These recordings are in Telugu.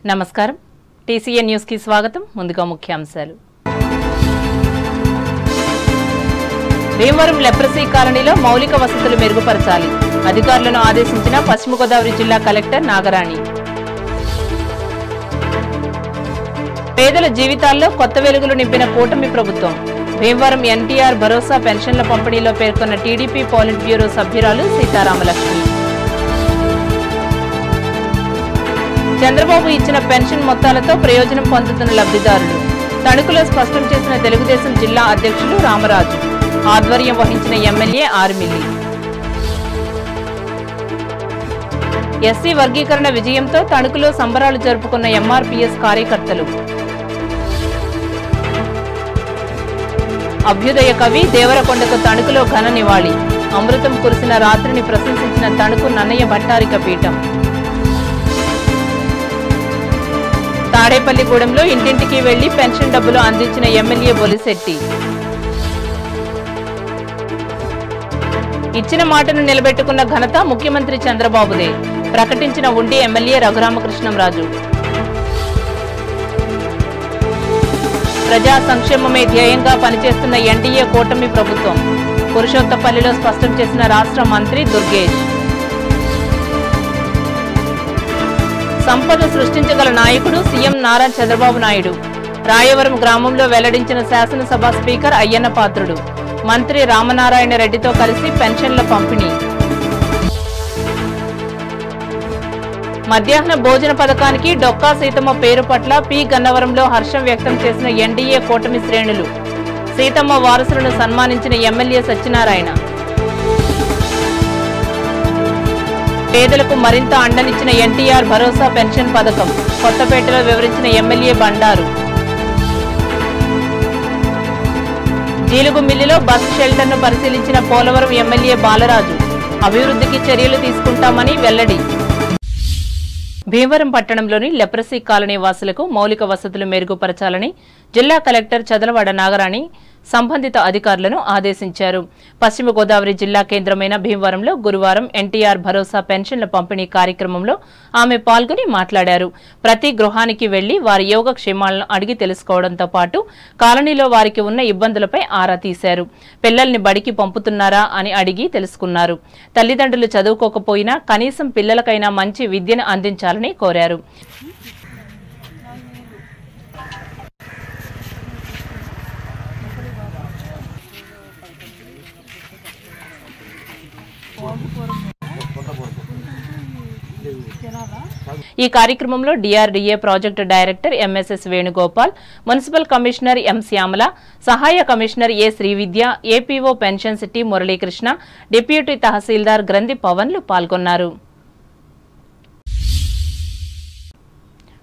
నమస్కారం టీసీఎన్ న్యూస్ కి స్వాగతం ముందుగా ముఖ్యాంశాలు భీమవరం లెప్రసీ కాలనీలో మౌలిక వసతులు మెరుగుపరచాలి అధికారులను ఆదేశించిన పశ్చిమ గోదావరి జిల్లా కలెక్టర్ నాగరాణి పేదల జీవితాల్లో కొత్త వెలుగులు నింపిన కూటమి ప్రభుత్వం భీమవరం ఎన్టీఆర్ భరోసా పెన్షన్ల పంపిణీలో పేర్కొన్న టీడీపీ పాలిట్ బ్యూరో సభ్యురాలు సీతారామలక్ష్మి చంద్రబాబు ఇచ్చిన పెన్షన్ మొత్తాలతో ప్రయోజనం పొందుతున్న లబ్ధిదారులు తణుకులో స్పష్టం చేసిన తెలుగుదేశం జిల్లా అధ్యక్షులు రామరాజు ఆధ్వర్యం వహించిన ఎమ్మెల్యే ఆర్మిల్లి ఎస్సీ వర్గీకరణ విజయంతో తణుకులో సంబరాలు జరుపుకున్న ఎంఆర్పీఎస్ కార్యకర్తలు అభ్యుదయ కవి దేవరకొండకు తణుకులో ఘన నివాళి అమృతం కురిసిన రాత్రిని ప్రశంసించిన తణుకు నన్నయ్య భట్టారిక పీఠం తాడేపల్లిగూడెంలో ఇంటింటికి వెళ్లి పెన్షన్ డబ్బులు అందించిన ఎమ్మెల్యే బొలిశెట్టి ఇచ్చిన మాటను నిలబెట్టుకున్న ఘనత ముఖ్యమంత్రి చంద్రబాబుదే ప్రకటించిన ఉండి ఎమ్మెల్యే రఘురామకృష్ణంరాజు ప్రజా సంక్షేమమే ధ్యేయంగా పనిచేస్తున్న ఎన్డీఏ కూటమి ప్రభుత్వం పురుషోత్తపల్లిలో స్పష్టం చేసిన రాష్ట్ర మంత్రి దుర్గేష్ సంపద సృష్టించగల నాయకుడు సీఎం నారా చంద్రబాబు నాయుడు రాయవరం గ్రామంలో వెల్లడించిన శాసనసభ స్పీకర్ అయ్యన్న పాత్రుడు మంత్రి రామనారాయణ రెడ్డితో కలిసి పెన్షన్ల పంపిణీ మధ్యాహ్న భోజన పథకానికి డొక్కా సీతమ్మ పేరు పట్ల పి గన్నవరంలో హర్షం వ్యక్తం చేసిన ఎన్డీఏ కూటమి శ్రేణులు సీతమ్మ వారసులను సన్మానించిన ఎమ్మెల్యే సత్యనారాయణ పేదలకు మరింత అండనిచ్చిన ఎన్టీఆర్ భరోసా పెన్షన్ పథకం కొత్తపేటలో వివరించిన ఎమ్మెల్యే బండారు జీలుగు మిల్లిలో బస్ షెల్టర్ను పరిశీలించిన పోలవరం ఎమ్మెల్యే బాలరాజు అభివృద్ధికి చర్యలు తీసుకుంటామని వెల్లడి భీమవరం పట్టణంలోని లెప్రసీ కాలనీ వాసులకు మౌలిక వసతులు మెరుగుపరచాలని జిల్లా కలెక్టర్ చదలవాడ నాగరాణి సంబంధిత అధికారులను ఆదేశించారు పశ్చిమ గోదావరి జిల్లా కేంద్రమైన భీమవరంలో గురువారం ఎన్టీఆర్ భరోసా పెన్షన్ల పంపిణీ కార్యక్రమంలో ఆమె పాల్గొని మాట్లాడారు ప్రతి గృహానికి వెళ్లి వారి యోగక్షేమాలను అడిగి తెలుసుకోవడంతో పాటు కాలనీలో వారికి ఉన్న ఇబ్బందులపై ఆరా తీశారు పిల్లల్ని బడికి పంపుతున్నారా అని అడిగి తెలుసుకున్నారు తల్లిదండ్రులు చదువుకోకపోయినా కనీసం పిల్లలకైనా మంచి విద్యను అందించాలని కోరారు ఈ కార్యక్రమంలో DRDA project director MSS Venugopal municipal commissioner M Shyamala సహాయ commissioner A Srividya APO pensions T Muralikrishna deputy tahsildar Granthi పవన్లు పాల్గొన్నారు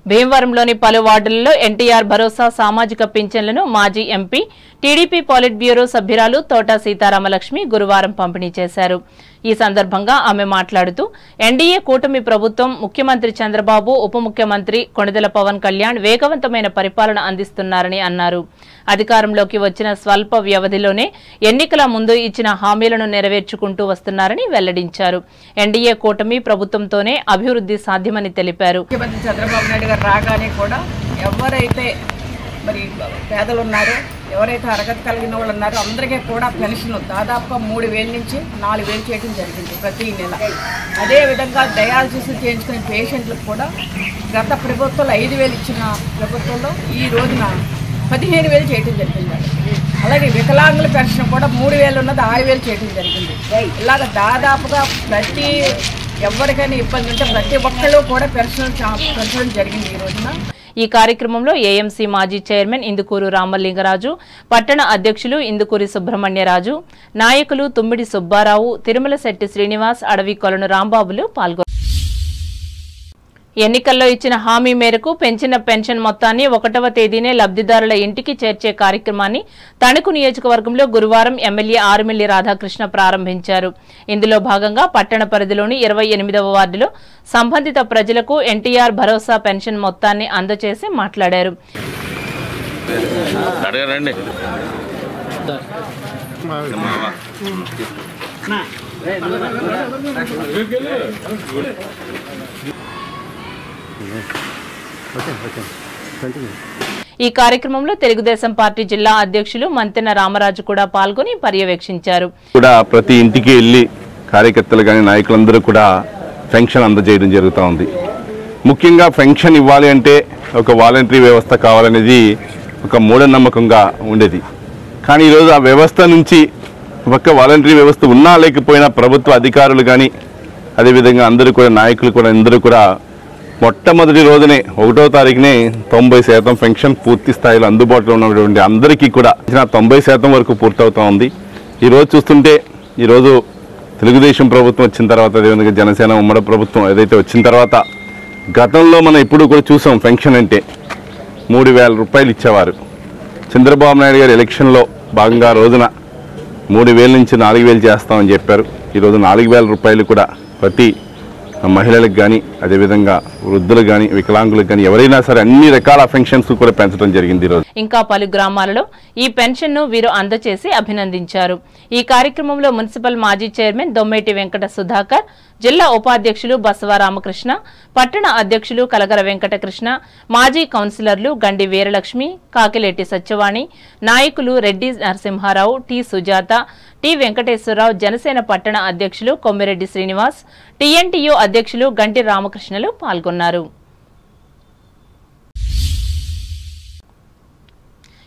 భీమవరంలోని పలు వార్డులలో ఎన్టీఆర్ భరోసా సామాజిక పింఛన్లను మాజీ ఎంపీ టీడీపీ పాలిట్ బ్యూరో సభ్యురాలు తోట సీతారామలక్ష్మి గురువారం పంపిణీ చేశారు ఈ సందర్భంగా ఆమె మాట్లాడుతూ ఎన్డీఏ కూటమి ప్రభుత్వం ముఖ్యమంత్రి చంద్రబాబు ఉప ముఖ్యమంత్రి కొణిదెల పవన్ కళ్యాణ్ వేగవంతమైన పరిపాలన అందిస్తున్నారని అన్నారు అధికారంలోకి వచ్చిన స్వల్ప వ్యవధిలోనే ఎన్నికల ముందు ఇచ్చిన హామీలను నెరవేర్చుకుంటూ వస్తున్నారని వెల్లడించారు ఎన్డీఏ కూటమి ప్రభుత్వంతోనే అభివృద్ధి సాధ్యమని తెలిపారు ముఖ్యమంత్రి చంద్రబాబు నాయుడు గారు రాగానే కూడా ఎవరైతే మరి పేదలు ఉన్నారో ఎవరైతే అర్హత కలిగిన వాళ్ళు ఉన్నారో అందరికీ కూడా పెన్షన్ దాదాపుగా 3,000 నుంచి 4,000 చేయడం జరిగింది ప్రతి నెల. అదేవిధంగా డయాలసిస్ చేయించుకునే పేషెంట్లకు కూడా గత ప్రభుత్వంలో 5,000 ఇచ్చిన ప్రభుత్వంలో ఈ రోజున 15,000 చేయడం జరిగింది. అలాగే వికలాంగుల పెన్షన్ కూడా 3,000 ఉన్నది 6,000 చేయడం జరిగింది. ఇలాగ దాదాపుగా ప్రతి ఎవరికైనా ఇబ్బంది ఉంటే ప్రతి ఒక్కళ్ళు కూడా పెన్షన్ జరిగింది ఈ రోజున. ఈ కార్యక్రమంలో ఏఎంసీ మాజీ చైర్మన్ ఇందుకూరు రామలింగరాజు పట్టణ అధ్యక్షులు ఇందుకూరి సుబ్రహ్మణ్యరాజు నాయకులు తుమ్మిడి సుబ్బారావు తిరుమల శెట్టి శ్రీనివాస్ అడవి కొలను రాంబాబులు పాల్గొన్నారు ఎన్నికల్లో ఇచ్చిన హామీ మేరకు పెంచిన పెన్షన్ మొత్తాన్ని 1వ తేదీనే లబ్ధిదారుల ఇంటికి చేర్చే కార్యక్రమాన్ని తణుకు నియోజకవర్గంలో గురువారం ఎమ్మెల్యే ఆర్మిల్లి రాధాకృష్ణ ప్రారంభించారు ఇందులో భాగంగా పట్టణ పరిధిలోని 28వ వార్డులో సంబంధిత ప్రజలకు ఎన్టీఆర్ భరోసా పెన్షన్ మొత్తాన్ని అందజేసి మాట్లాడారు ఈ కార్యక్రమంలో తెలుగుదేశం పార్టీ జిల్లా అధ్యక్షులు మంతెన రామరాజు కూడా పాల్గొని పర్యవేక్షించారు. ప్రతి ఇంటికి వెళ్లి కార్యకర్తలు కానీ నాయకులందరూ కూడా పెన్షన్ అందజేయడం జరుగుతూ ఉంది. ముఖ్యంగా పెన్షన్ ఇవ్వాలి అంటే ఒక వాలంటరీ వ్యవస్థ కావాలనేది ఒక మూఢనమ్మకంగా ఉండేది. కానీ ఈరోజు ఆ వ్యవస్థ నుంచి ఒక వాలంటరీ వ్యవస్థ ఉన్నా లేకపోయినా ప్రభుత్వ అధికారులు కానీ అదేవిధంగా అందరూ కూడా నాయకులు కూడా అందరూ కూడా మొట్టమొదటి రోజునే 1వ తారీఖునే 90% పెన్షన్ పూర్తి స్థాయిలో అందుబాటులో ఉన్నటువంటి అందరికీ కూడా 90% వరకు పూర్తవుతూ ఉంది. ఈరోజు చూస్తుంటే ఈరోజు తెలుగుదేశం ప్రభుత్వం వచ్చిన తర్వాత అదేవిధంగా జనసేన ఉమ్మడి ప్రభుత్వం ఏదైతే వచ్చిన తర్వాత గతంలో మనం ఎప్పుడు కూడా చూసాం పెన్షన్ అంటే 3,000 రూపాయలు ఇచ్చేవారు. చంద్రబాబు నాయుడు గారు ఎలక్షన్లో భాగంగా రోజున 3,000 నుంచి 4,000 చేస్తామని చెప్పారు. ఈరోజు 4,000 రూపాయలు కూడా ప్రతి మహిళలకు కానీ అదేవిధంగా వృద్ధులకు కానీ వికలాంగులకు కానీ ఎవరైనా సరే అన్ని రకాల పెన్షన్స్ కూడా పెంచడం జరిగింది. ఈరోజు ఇంకా పలు గ్రామాలలో ఈ పెన్షన్ ను వీరు అందజేసి అభినందించారు. ఈ కార్యక్రమంలో మున్సిపల్ మాజీ చైర్మన్ దొమ్మేటి వెంకట సుధాకర్, జిల్లా ఉపాధ్యక్షులు బసవ రామకృష్ణ, పట్టణ అధ్యక్షులు కలగర వెంకటకృష్ణ, మాజీ కౌన్సిలర్లు గండి వీరలక్ష్మి, కాకిలేటి సత్యవాణి, నాయకులు రెడ్డి నరసింహారావు, టి సుజాత, టి వెంకటేశ్వరరావు, జనసేన పట్టణ అధ్యక్షులు కొమ్మిరెడ్డి శ్రీనివాస్, టీఎన్టీయూ అధ్యక్షులు గంటి రామకృష్ణలు పాల్గొన్నారు.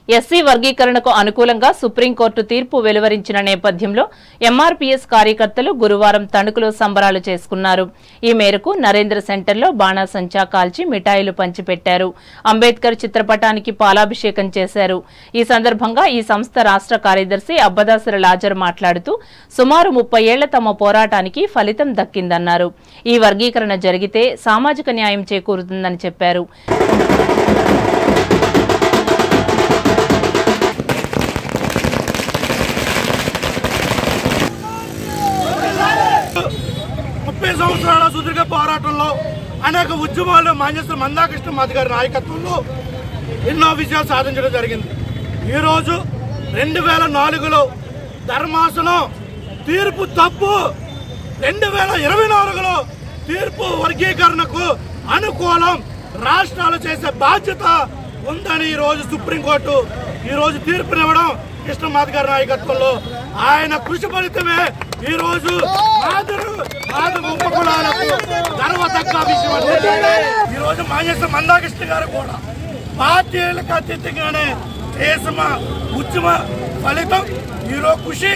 ఎస్సీ వర్గీకరణకు అనుకూలంగా సుప్రీంకోర్టు తీర్పు వెలువరించిన నేపథ్యంలో ఎంఆర్పీఎస్ కార్యకర్తలు గురువారం తణుకులో సంబరాలు చేసుకున్నారు. ఈ మేరకు నరేంద్ర సెంటర్లో బాణాసంచా కాల్చి మిఠాయిలు పంచిపెట్టారు. అంబేద్కర్ చిత్రపటానికి పాలాభిషేకం చేశారు. ఈ సందర్భంగా ఈ సంస్థ రాష్ట్ర కార్యదర్శి అబ్బదాసర లాజర్ మాట్లాడుతూ సుమారు 30 ఏళ్ల తమ పోరాటానికి ఫలితం దక్కిందన్నారు. ఈ వర్గీకరణ జరిగితే సామాజిక న్యాయం చేకూరుతుందని చెప్పారు. సంవత్సరాల సుదీర్ఘ పోరాటంలో అనేక ఉద్యమాలు మాన్యశ్రీ మందాకృష్ణ మాది గారి నాయకత్వంలో ఎన్నో విజయాలు సాధించడం జరిగింది. ఈరోజు 2004లో ధర్మాసనం తీర్పు తప్పు, 2024లో తీర్పు వర్గీకరణకు అనుకూలం రాష్ట్రాలు చేసే బాధ్యత ఉందని ఈరోజు సుప్రీంకోర్టు ఈరోజు తీర్పునివ్వడం కృష్ణమాది గారి నాయకత్వంలో ఆయన కృషి ఫలితమే ఈరోజు ఉపకులాలకు గర్వదగ్గ విషయం. ఈరోజు మాన్యశ్రీ మందాకృష్ణ గారు కూడా పార్టీలకు అతీతంగానే చేసిన ఉద్యమ ఫలితం ఈరోజు కృషి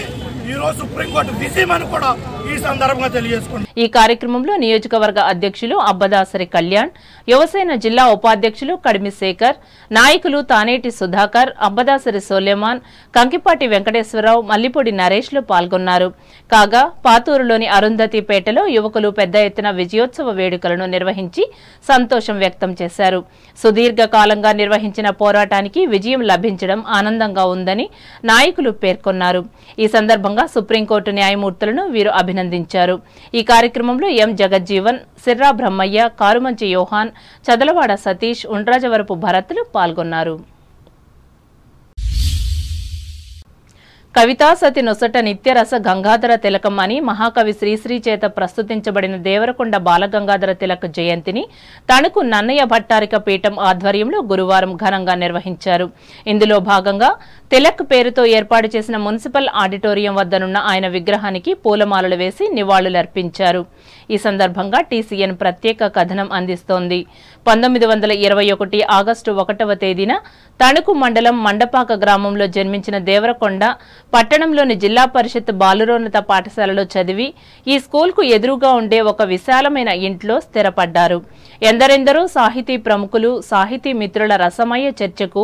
ఈరోజు సుప్రీంకోర్టు విజయమని కూడా ఈ సందర్భంగా తెలియజేసుకుంటాం. ఈ కార్యక్రమంలో నియోజకవర్గ అధ్యక్షులు అబ్బదాసరి కళ్యాణ్, యువసేన జిల్లా ఉపాధ్యక్షులు కడిమి శేఖర్, నాయకులు తానేటి సుధాకర్, అబ్బదాసరి సోలేమాన్, కంకిపాటి వెంకటేశ్వరరావు, మల్లిపొడి నరేష్లు పాల్గొన్నారు. కాగా పాతూరులోని అరుంధతిపేటలో యువకులు పెద్ద ఎత్తున విజయోత్సవ వేడుకలను నిర్వహించి సంతోషం వ్యక్తం చేశారు. సుదీర్ఘకాలంగా నిర్వహించిన పోరాటానికి విజయం లభించడం ఆనందంగా ఉందని నాయకులు పేర్కొన్నారు. ఈ సందర్భంగా సుప్రీంకోర్టు న్యాయమూర్తులను వీరు అభినందించారు. ఈ కార్యక్రమంలో ఎం జగజ్జీవన్, సిర్రా బ్రహ్మయ్య, కారుమంచి యోహాన్, చదలవాడ సతీష్, ఉండ్రాజవరపు భరత్లు పాల్గొన్నారు. కవితా సతి నొసట నిత్యరస గంగాధర తిలకం అని మహాకవి శ్రీశ్రీ చేత ప్రస్తుతించబడిన దేవరకొండ బాలగంగాధర తిలక్ జయంతిని తణుకు నన్నయ్య భట్టారిక పీఠం ఆధ్వర్యంలో గురువారం ఘనంగా నిర్వహించారు. ఇందులో భాగంగా తిలక్ పేరుతో ఏర్పాటు చేసిన మున్సిపల్ ఆడిటోరియం వద్దనున్న ఆయన విగ్రహానికి పూలమాలలు వేసి నివాళులర్పించారు. ఈ సందర్భంగా టీసీఎన్ ప్రత్యేక కథనం అందిస్తోంది. 1921 ఆగస్టు 1వ తేదీన తణుకు మండలం మండపాక గ్రామంలో జన్మించిన దేవరకొండ పట్టణంలోని జిల్లా పరిషత్ బాలురోన్నత పాఠశాలలో చదివి ఈ స్కూల్కు ఎదురుగా ఉండే ఒక విశాలమైన ఇంట్లో స్థిరపడ్డారు. ఎందరెందరో సాహితీ ప్రముఖులు, సాహితీ మిత్రుల రసమయ చర్చకు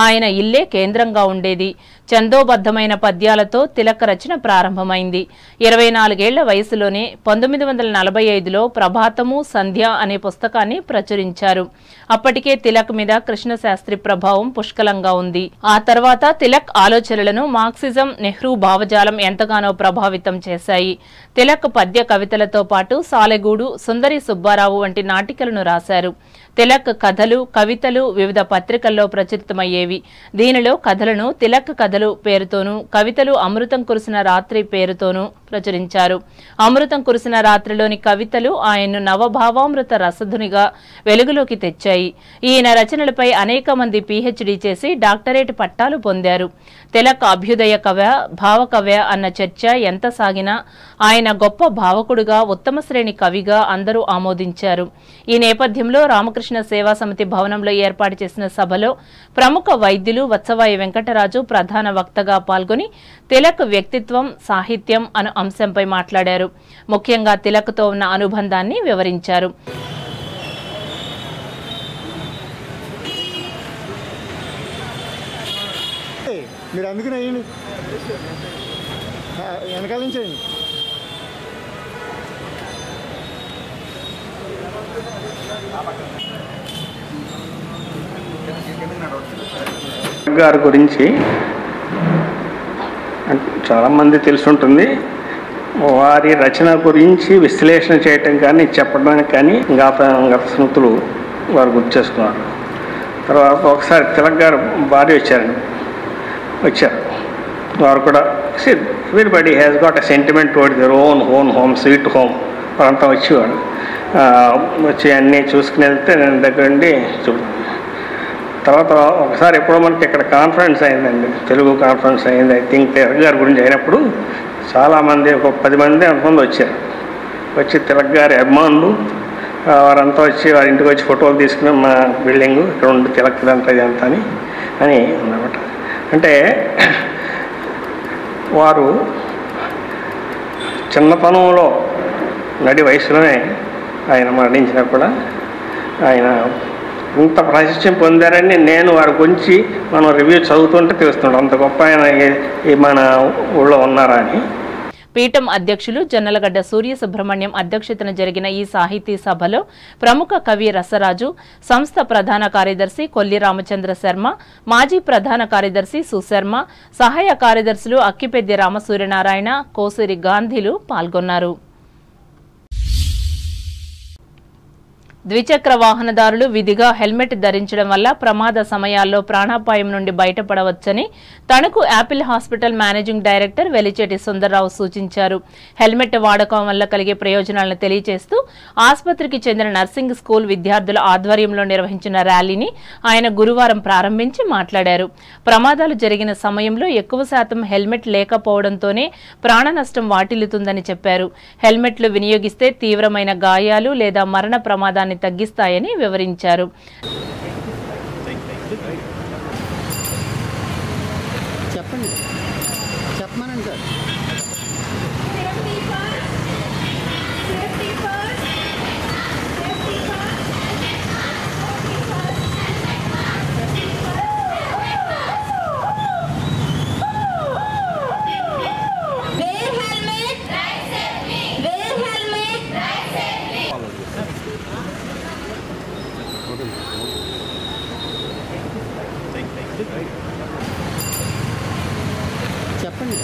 ఆయన ఇల్లే కేంద్రంగా ఉండేది. చందోబద్ధమైన పద్యాలతో తిలక్ రచన ప్రారంభమైంది. 24 ఏళ్ల వయసులోనే 1945లో ప్రభాతము సంధ్య అనే పుస్తకాన్ని ప్రచురించారు. అప్పటికే తిలక్ మీద కృష్ణశాస్త్రి ప్రభావం పుష్కలంగా ఉంది. ఆ తర్వాత తిలక్ ఆలోచనలను మార్క్సిజం, నెహ్రూ భావజాలం ఎంతగానో ప్రభావితం చేశాయి. తిలక్ పద్య కవితలతో పాటు సాలెగూడు, సుందరి సుబ్బారావు వంటి నాటికలను రాశారు. తిలక్ కథలు, కవితలు వివిధ పత్రికల్లో ప్రచురితమయ్యేవి. దీనిలో కథలను తిలక్ కథలు పేరుతోనూ, కవితలు అమృతం కురిసిన రాత్రి పేరుతోనూ ప్రచురించారు. అమృతం కురిసిన రాత్రిలోని శ్రేణి కవితలు ఆయన్ను నవభావామృత రసధునిగా వెలుగులోకి తెచ్చాయి. ఈయన రచనలపై అనేక మంది PhD చేసి డాక్టరేట్ పట్టాలు పొందారు. తిలక్ అభ్యుదయ కవ్య, భావకవ్య అన్న చర్చ ఎంత సాగినా ఆయన గొప్ప భావకుడుగా, ఉత్తమ శ్రేణి కవిగా అందరూ ఆమోదించారు. ఈ నేపథ్యంలో రామకృష్ణ సేవా సమితి భవనంలో ఏర్పాటు చేసిన సభలో ప్రముఖ వైద్యులు వత్సవాయి వెంకటరాజు ప్రధాన వక్తగా పాల్గొని తిలక్ వ్యక్తిత్వం, సాహిత్యం అను అంశంపై మాట్లాడారు. ముఖ్యంగా తిలక్తో ఉన్న అనుబంధాన్ని వివరించారు. మీరు అందుకనే అయ్యండి, వెనకాల నుంచి అయ్యండి. గారి గురించి చాలామంది తెలుసుంటుంది. వారి రచన గురించి విశ్లేషణ చేయటం కానీ చెప్పడానికి కానీ గత స్మృతులు వారు గుర్తు చేసుకున్నారు. తర్వాత ఒకసారి తిలక్ గారు భార్య వచ్చారు. వారు కూడా everybody has got a sentiment towards their own home, sweet home. వారంతా వచ్చేవాడు. వచ్చి అన్నీ చూసుకుని వెళ్తే నేను దగ్గర నుండి తర్వాత ఒకసారి ఎప్పుడో మనకి ఇక్కడ కాన్ఫరెన్స్ అయిందండి, తెలుగు కాన్ఫరెన్స్ అయింది. ఐ థింక్ తిలక్ గారి గురించి అయినప్పుడు చాలామంది, ఒక 10 మంది అనుకుంది వచ్చారు. వచ్చి తిలక్ గారి అభిమానులు వారంతా వచ్చి వారి ఇంటికి వచ్చి ఫోటోలు తీసుకుని మా బిల్డింగు ఇక్కడ ఉండి తిలక్ ఇదంతా ఇదంతా అని అన్నమాట. అంటే వారు చిన్నతనంలో నడి వయసులోనే ఆయన మరణించినా కూడా ఆయన ఇంత ప్రాశస్త్యం పొందారని నేను వారి గురించి మనం రివ్యూ చదువుతుంటే తెలుస్తుంటాం. అంత గొప్ప ఆయన మన ఊళ్ళో ఉన్నారా అని. పీఠం అధ్యక్షులు జొన్నలగడ్డ సూర్య సుబ్రహ్మణ్యం అధ్యక్షతన జరిగిన ఈ సాహితీ సభలో ప్రముఖ కవి రసరాజు, సంస్థ ప్రధాన కార్యదర్శి కొల్లి రామచంద్ర శర్మ, మాజీ ప్రధాన కార్యదర్శి సుశర్మ, సహాయ కార్యదర్శులు అక్కిపెద్ది రామసూర్యనారాయణ, కోసిరి గాంధీలు పాల్గొన్నారు. ద్విచక్ర వాహనదారులు విధిగా హెల్మెట్ ధరించడం వల్ల ప్రమాద సమయాల్లో ప్రాణాపాయం నుండి బయటపడవచ్చని Tanuku Apple hospital managing director Velicheti Sundar Rao సూచించారు. హెల్మెట్ వాడకం వల్ల కలిగే ప్రయోజనాలను తెలియజేస్తూ ఆసుపత్రికి చెందిన నర్సింగ్ స్కూల్ విద్యార్థుల ఆధ్వర్యంలో నిర్వహించిన ర్యాలీని ఆయన గురువారం ప్రారంభించి మాట్లాడారు. ప్రమాదాలు జరిగిన సమయంలో ఎక్కువ శాతం హెల్మెట్ లేకపోవడంతోనే ప్రాణ నష్టం వాటిల్లుతుందని చెప్పారు. హెల్మెట్లు వినియోగిస్తే తీవ్రమైన గాయాలు లేదా మరణ ప్రమాదాన్ని తగ్గిస్తాయని వివరించారు. చెప్పండి, చెప్పమనండి సార్. చెప్పండి,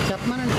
చెప్పమనండి.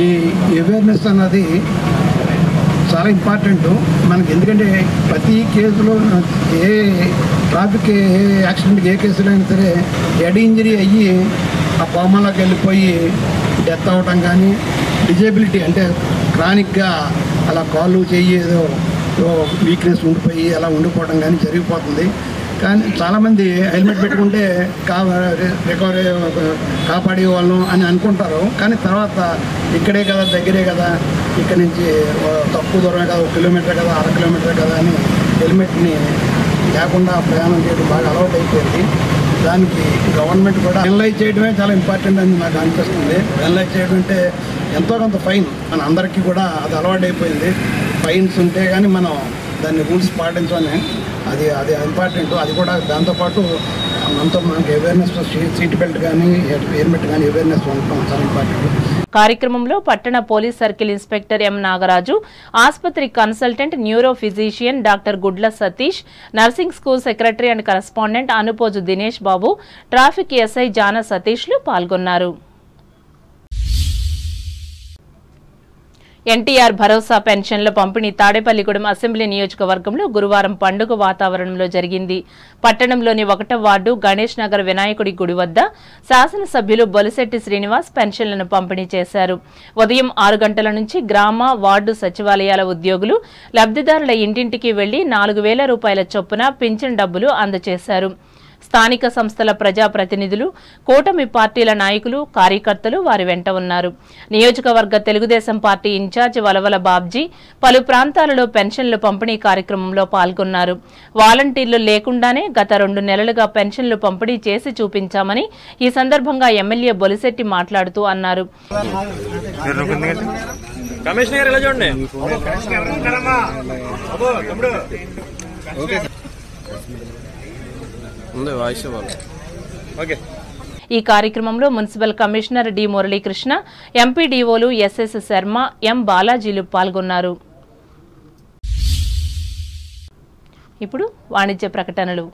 ఈ అవేర్నెస్ అన్నది చాలా ఇంపార్టెంట్ మనకి. ఎందుకంటే ప్రతి కేసులో ఏ ట్రాఫిక్ ఏ యాక్సిడెంట్కి ఏ కేసులో అయినా సరే హెడ్ ఇంజరీ అయ్యి ఆ కోమాలోకి వెళ్ళిపోయి డెత్ అవ్వటం కానీ, డిజేబిలిటీ అంటే క్రానిక్గా అలా కాళ్ళు చెయ్యి ఏదో వీక్నెస్ ఉండిపోయి అలా ఉండిపోవడం కానీ జరిగిపోతుంది. కానీ చాలామంది హెల్మెట్ పెట్టుకుంటే రికవరీ కాపాడే వాళ్ళం అని అనుకుంటారు. కానీ తర్వాత ఇక్కడే కదా, దగ్గరే కదా, ఇక్కడ నుంచి తక్కువ దూరమే కదా, 1 కిలోమీటర్ కదా, 1/2 కిలోమీటర్ కదా అని హెల్మెట్ని లేకుండా ప్రయాణం చేయడం బాగా అలవాటు అయిపోయింది. దానికి గవర్నమెంట్ కూడా పెనలైజ్ చేయడమే చాలా ఇంపార్టెంట్ అని నాకు అనిపిస్తుంది. పెనలైజ్ చేయడం అంటే ఎంతో కొంత ఫైన్ మన అందరికీ కూడా అది అలవాటు అయిపోయింది. ఫైన్స్ ఉంటే కానీ మనం దాన్ని రూల్స్ పాటించాలని అది ఇంపార్టెంట్. అది కూడా దాంతోపాటు మనకి అవేర్నెస్ సీట్ బెల్ట్ కానీ హెల్మెట్ కానీ అవేర్నెస్ ఉండటం చాలా ఇంపార్టెంట్. కార్యక్రమంలో పట్టణ police circle inspector M Nagaraju, ఆసుపత్రి కన్సల్టెంట్ న్యూరో ఫిజిషియన్ డాక్టర్ గుడ్ల Satish, nursing school secretary and correspondent Anupoju Dinesh Babu, traffic SI జాన సతీష్లు పాల్గొన్నారు. ఎన్టీఆర్ భరోసా పెన్షన్ల పంపిణీ తాడేపల్లిగూడెం అసెంబ్లీ నియోజకవర్గంలో గురువారం పండుగ వాతావరణంలో జరిగింది. పట్టణంలోని 1వ వార్డు గణేష్ నగర్ వినాయకుడి గుడి వద్ద శాసనసభ్యులు బొలిశెట్టి శ్రీనివాస్ పెన్షన్లను పంపిణీ చేశారు. ఉదయం 6 గంటల నుంచి గ్రామ, వార్డు సచివాలయాల ఉద్యోగులు లబ్ధిదారుల ఇంటింటికి వెళ్లి 4,000 రూపాయల చొప్పున పింఛన్ డబ్బులు అందజేశారు. స్థానిక సంస్థల ప్రజాప్రతినిధులు, కూటమి పార్టీల నాయకులు, కార్యకర్తలు వారి వెంట ఉన్నారు. నియోజకవర్గ తెలుగుదేశం పార్టీ ఇన్ఛార్జ్ వలవల బాబ్జీ పలు ప్రాంతాలలో పెన్షన్లు పంపిణీ కార్యక్రమంలో పాల్గొన్నారు. వాలంటీర్లు లేకుండానే గత 2 నెలలుగా పెన్షన్లు పంపిణీ చేసి చూపించామని ఈ సందర్భంగా ఎమ్మెల్యే బొలిశెట్టి మాట్లాడుతూ అన్నారు. ఈ కార్యక్రమంలో మున్సిపల్ కమిషనర్ డి మురళీకృష్ణ, ఎంపీడీఓలు ఎస్ఎస్ శర్మ, ఎం బాలాజీలు పాల్గొన్నారు. ఇప్పుడు వాణిజ్య ప్రకటనలు.